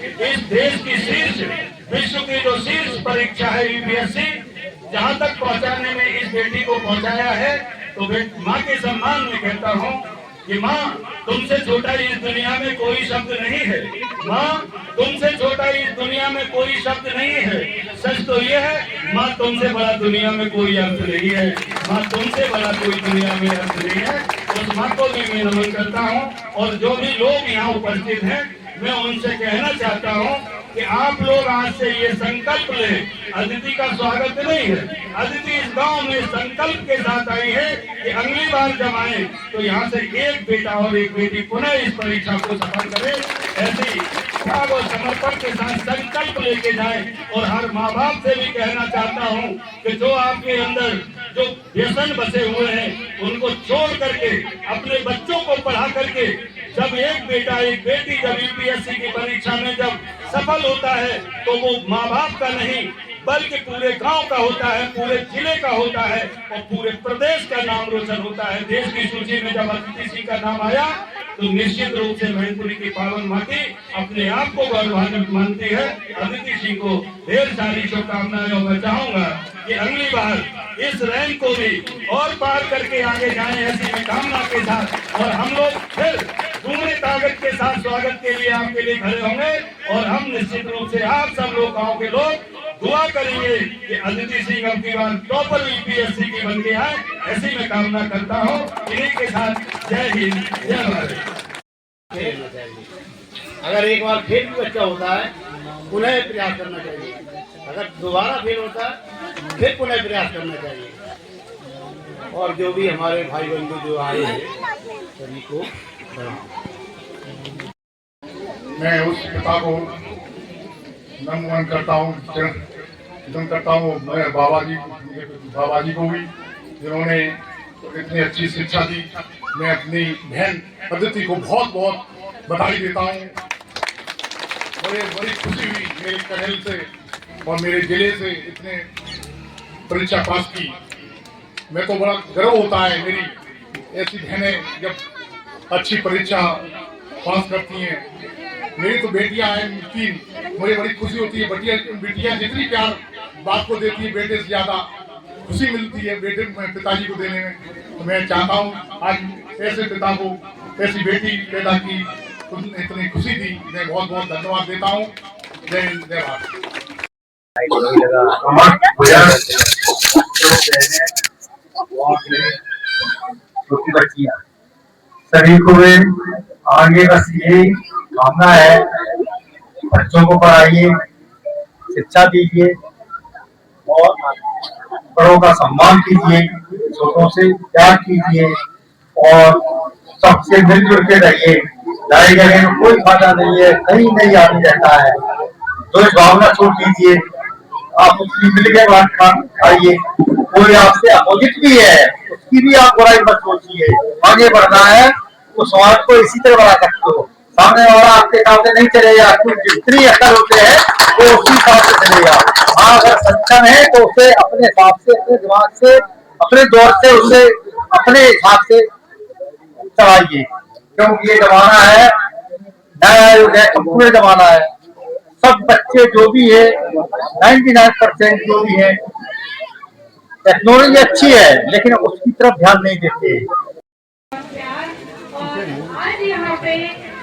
इस देश की शीर्ष, विश्व की जो शीर्ष परीक्षा है यूपीएससी, जहां तक पहुंचाने में इस बेटी को पहुंचाया है, तो माँ के सम्मान में कहता हूँ कि माँ, तुमसे छोटा इस दुनिया में कोई शब्द नहीं है। माँ, तुमसे छोटा इस दुनिया में कोई शब्द नहीं है। सच तो ये है, माँ तुमसे बड़ा दुनिया में कोई अर्थ नहीं है। माँ, तुमसे बड़ा कोई दुनिया में अर्थ नहीं है। उस माँ को भी मैं नमन करता हूँ। और जो भी लोग यहाँ उपस्थित हैं, मैं उनसे कहना चाहता हूँ कि आप लोग आज से ये संकल्प लें, अदिति का स्वागत नहीं है, अदिति इस गांव में संकल्प के साथ आई है कि अगली बार जब आए तो यहाँ से एक बेटा और एक बेटी पुनः इस परीक्षा को सफल करे। ऐसी त्याग और समर्पण के साथ संकल्प लेके जाए। और हर माँ बाप से भी कहना चाहता हूँ कि जो आपके अंदर जो व्यसन बसे हुए हैं, उनको छोड़ करके अपने बच्चों को पढ़ा करके, जब एक बेटा एक बेटी जब यूपीएससी की परीक्षा में जब सफल होता है, तो वो माँ बाप का नहीं बल्कि पूरे गांव का होता है, पूरे जिले का होता है और पूरे प्रदेश का नाम रोशन होता है। देश की सूची में जब अदिति सिंह का नाम आया, तो निश्चित रूप से मैनपुरी की पावन माटी अपने आप को गौरवान्वित मानती है। अदिति सिंह को ढेर सारी शुभकामनाएं। और मैं चाहूंगा कि अगली बार इस रैंक को भी और पार करके आगे जाएं, ऐसी मैं कामना के साथ। और हम लोग फिर पूरे ताकत के साथ स्वागत के लिए आपके लिए खड़े होंगे। और हम निश्चित रूप से आप सब लोग, गाँव के लोग, दुआ करेंगे कि अदिति सिंह अब की बार टॉपर यूपीएससी की बन के आए, ऐसी मैं कामना करता हूँ। इन्हीं के साथ जय हिंद, जय भारत। अगर एक बार फेल भी बच्चा होता है, पुनः प्रयास करना चाहिए। अगर दोबारा फेल होता है, फिर पुनः प्रयास करना चाहिए। और जो भी हमारे भाई बंधु जो आए हैं, सभी को मैं उस पिता को नमन करता हूँ, करता हूँ मैं बाबा जी को भी, जिन्होंने इतनी अच्छी शिक्षा दी। मैं अपनी बहन अदिति को बहुत बहुत बधाई देता हूँ। बड़ी खुशी हुई मेरे कन्हैया से और मेरे जिले से इतने परीक्षा पास की। मैं तो बड़ा गर्व होता है, मेरी ऐसी बहनें जब अच्छी परीक्षा पास करती हैं। मेरी तो बेटियां हैं, मुझे बड़ी खुशी होती है। बेटियां जितनी प्यार बाप को देती है, बेटे से ज्यादा खुशी मिलती है बेटे पिताजी को देने में। तो मैं चाहता हूँ आज ऐसे पिता को, ऐसी बेटी पैदा की, इतनी खुशी दी। मैं बहुत बहुत धन्यवाद देता हूँ। जय हिंद, जय भारत। सभी को आगे बस यही कामना है, बच्चों को पढ़ाइए, शिक्षा दीजिए और बड़ों का सम्मान कीजिए, छोटों से प्यार कीजिए और सबसे मिलजुल के रहिए। लड़ाई झगड़े में कोई फायदा नहीं है, कहीं नहीं आदमी रहता है। तो इस भावना छोड़ दीजिए, आप उसकी मिल के बात खाइए। कोई आपसे अपोजिट भी है, उसकी भी आप बुराई मत सोचिए। आगे बढ़ना है तो समाज को इसी तरह बढ़ा सकते हो। सामने वाला आपके हिसाब से नहीं चलेगा, कुछ जितनी अकल होते हैं वो उसी हिसाब से चलेगा। हाँ, अगर सक्षम है तो उसे अपने हिसाब से, अपने दिमाग से, अपने दौर से उसे अपने हिसाब से चलाइए। क्योंकि ये जमाना है, नया युग है, कंप्यूटर जमाना है। सब बच्चे जो भी है, 99% जो भी है, टेक्नोलॉजी अच्छी है लेकिन उसकी तरफ ध्यान नहीं देते। आज यहाँ पे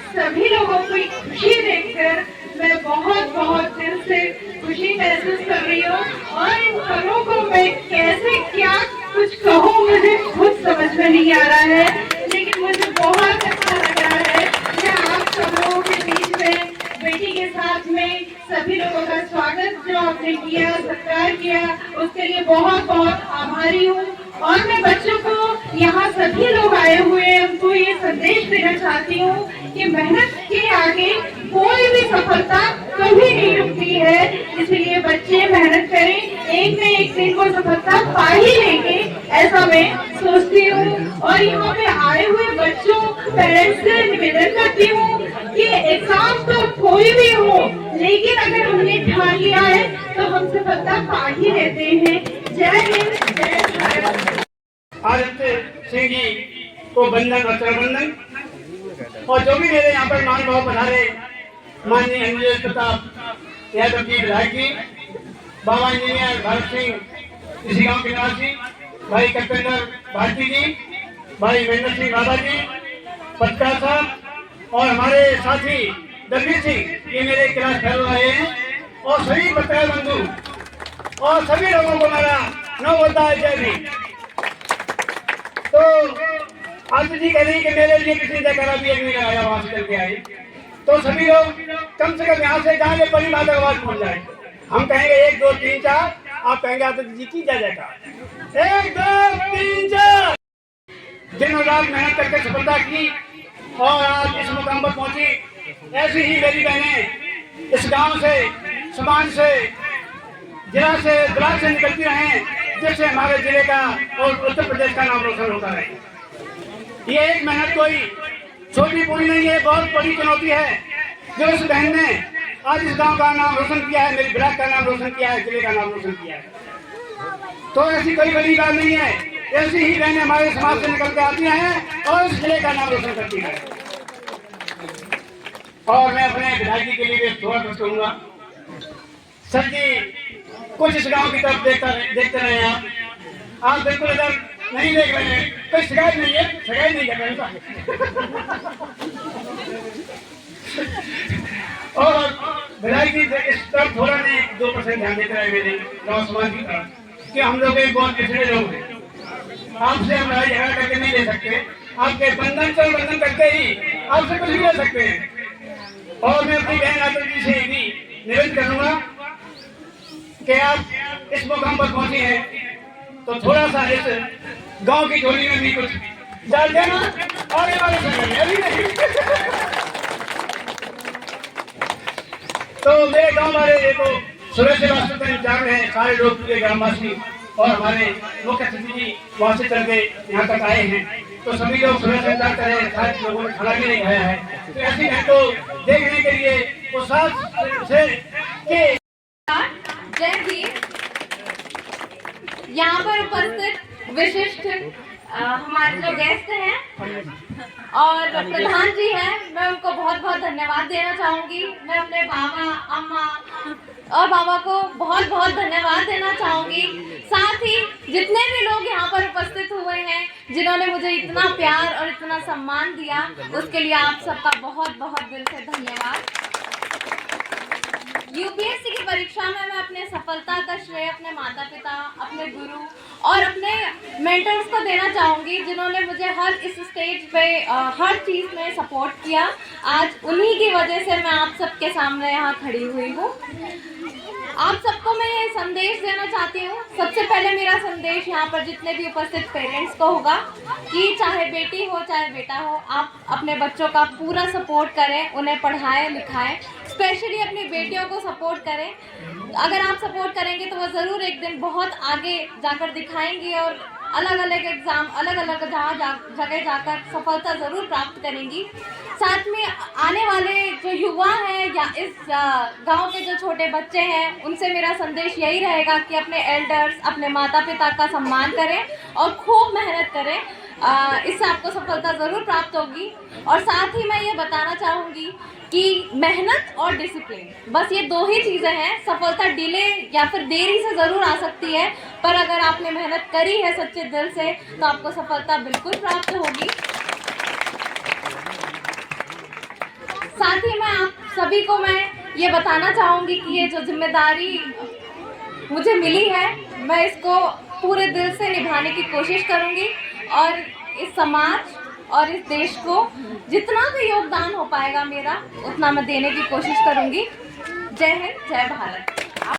सभी लोगों को खुशी देखकर मैं बहुत बहुत दिल से खुशी महसूस कर रही हूँ। और इन पलों को मैं कैसे क्या कुछ कहूँ, मुझे खुद समझ में नहीं आ रहा है। लेकिन मुझे बहुत अच्छा लग रहा है कि आप सब लोगों के बीच में बेटी के साथ में सभी लोगों का स्वागत जो आपने किया, सत्कार किया, उसके लिए बहुत बहुत आभारी हूँ। और मैं बच्चों को, यहाँ सभी लोग आए हुए हैं, उनको ये संदेश देना चाहती हूँ कि मेहनत के आगे कोई भी सफलता कभी नहीं रुकती है। इसलिए बच्चे मेहनत करें, एक न एक दिन को सफलता पा ही लेंगे, ऐसा मैं सोचती हूँ। और यहाँ पे आए हुए बच्चों, पेरेंट्स से निवेदन करती हूँ कि एग्जाम तो कोई भी हो, लेकिन अगर हमने ठान लिया है तो हम सफलता पा ही लेते हैं। जय हिंद, जय भारत। आदित्य सिंह जी को बंधन, रक्षाबंधन। और जो भी मेरे यहाँ पर मान भाव पधारे, माननीय इंजीनियर प्रताप यादव जी विधायक जी, बाबा इंजीनियर भरत सिंह इसी गांव के निवासी, भाई कपिंदर भारती जी, भाई महेंद्र सिंह बाबा जी, पत्रकार साहब और हमारे साथी दलवीर सिंह, ये मेरे क्लास फेलो रहे हैं, और सभी पत्रकार बंधु और सभी लोगों को मेरा नौ होता है जय भीम। तो आज जी कह रही कि मेरे लिए किसी ने करा भी नहीं लगाया, वहां से चल के आए, तो सभी लोग कम से कम यहाँ से जाएंगे बड़ी माता आवाज पहुंच जाए। हम कहेंगे 1 2 3 4, आप कहेंगे आदित्य जी की जय जयकार। 1 2 3 4। दिन और रात मेहनत करके सफलता की और आज इस मुकाम पर पहुंची। ऐसी ही मेरी बहनें इस गांव से, समाज से, जिला से, ब्लॉक से निकलती रहे, जिससे हमारे जिले का और उत्तर प्रदेश का नाम रोशन होता रहे। ये एक मेहनत कोई छोटी पूरी नहीं है, बहुत बड़ी चुनौती है जो इस बहन ने आज इस गांव का नाम रोशन किया है, मेरे ब्लॉक का नाम रोशन किया है, जिले का नाम रोशन किया है। तो ऐसी कोई बड़ी बात नहीं है, ऐसी ही बहनें हमारे समाज से निकल के आती हैं और इस जिले का नाम रोशन करती है। और मैं अपने विधायक जी के लिए थोड़ा कुछ कहूँगा। सर जी कुछ इस गांव की तरफ देखते रहे आप बिल्कुल इधर नहीं देख रहे हैं, कोई शिकायत नहीं है, शिकायत नहीं कर रहे। और विधायक जी इस तरफ थोड़ा नहीं 2% ध्यान देते रहे मेरे गाँव समाज की तरफ कि हम लोग एक बहुत पिछड़े लोग हैं, आपसे हम लड़ाई झगड़ा करके नहीं ले सकते, आपके बंधन से बंधन करके ही आपसे कुछ भी ले सकते हैं। और मैं अपनी बहन आदित्य जी से भी निवेदन करूंगा कि आप इस मुकाम पर पहुंचे हैं तो थोड़ा सा इस गांव की झोली में भी कुछ डाल देना और ये वाले समय अभी नहीं। तो मेरे गांव वाले देखो सुबह से वास्तव में इंतजार में हैं, सारे लोग पूरे ग्रामवासी और हमारे मुख्य सचिव जी वहां से चल के यहाँ तक आए हैं, तो सभी लोग सुबह से इंतजार कर रहे हैं, सारे लोगों ने खाना भी नहीं खाया है, तो ऐसी है तो देखने के लिए वो साथ से के जय भीम। यहाँ पर उपस्थित विशिष्ट हमारे जो गेस्ट हैं और प्रधान जी हैं, मैं उनको बहुत बहुत धन्यवाद देना चाहूँगी। मैं अपने बाबा, अम्मा और बाबा को बहुत बहुत धन्यवाद देना चाहूँगी। साथ ही जितने भी लोग यहाँ पर उपस्थित हुए हैं, जिन्होंने मुझे इतना प्यार और इतना सम्मान दिया, उसके लिए आप सबका बहुत बहुत दिल से धन्यवाद। यूपीएससी की परीक्षा में मैं अपने सफलता का श्रेय अपने माता पिता, अपने गुरु और अपने मेंटर्स को देना चाहूँगी, जिन्होंने मुझे हर इस स्टेज पे हर चीज़ में सपोर्ट किया। आज उन्हीं की वजह से मैं आप सबके सामने यहाँ खड़ी हुई हूँ। आप सबको मैं ये संदेश देना चाहती हूँ। सबसे पहले मेरा संदेश यहाँ पर जितने भी उपस्थित पेरेंट्स को होगा कि चाहे बेटी हो चाहे बेटा हो, आप अपने बच्चों का पूरा सपोर्ट करें, उन्हें पढ़ाएं लिखाएं, स्पेशली अपनी बेटियों को सपोर्ट करें। अगर आप सपोर्ट करेंगे तो वो ज़रूर एक दिन बहुत आगे जाकर दिखाएंगी और अलग अलग एग्ज़ाम, अलग अलग जगह जाकर सफलता ज़रूर प्राप्त करेंगी। साथ में आने वाले जो युवा हैं या इस गांव के जो छोटे बच्चे हैं, उनसे मेरा संदेश यही रहेगा कि अपने एल्डर्स, अपने माता पिता का सम्मान करें और खूब मेहनत करें। इससे आपको सफलता ज़रूर प्राप्त होगी। और साथ ही मैं ये बताना चाहूँगी कि मेहनत और डिसिप्लिन, बस ये 2 ही चीज़ें हैं। सफलता डिले या फिर देरी से ज़रूर आ सकती है, पर अगर आपने मेहनत करी है सच्चे दिल से तो आपको सफलता बिल्कुल प्राप्त होगी। साथ ही मैं आप सभी को मैं ये बताना चाहूँगी कि ये जो जिम्मेदारी मुझे मिली है, मैं इसको पूरे दिल से निभाने की कोशिश करूँगी और इस समाज और इस देश को जितना भी योगदान हो पाएगा मेरा, उतना मैं देने की कोशिश करूँगी। जय हिंद, जय भारत।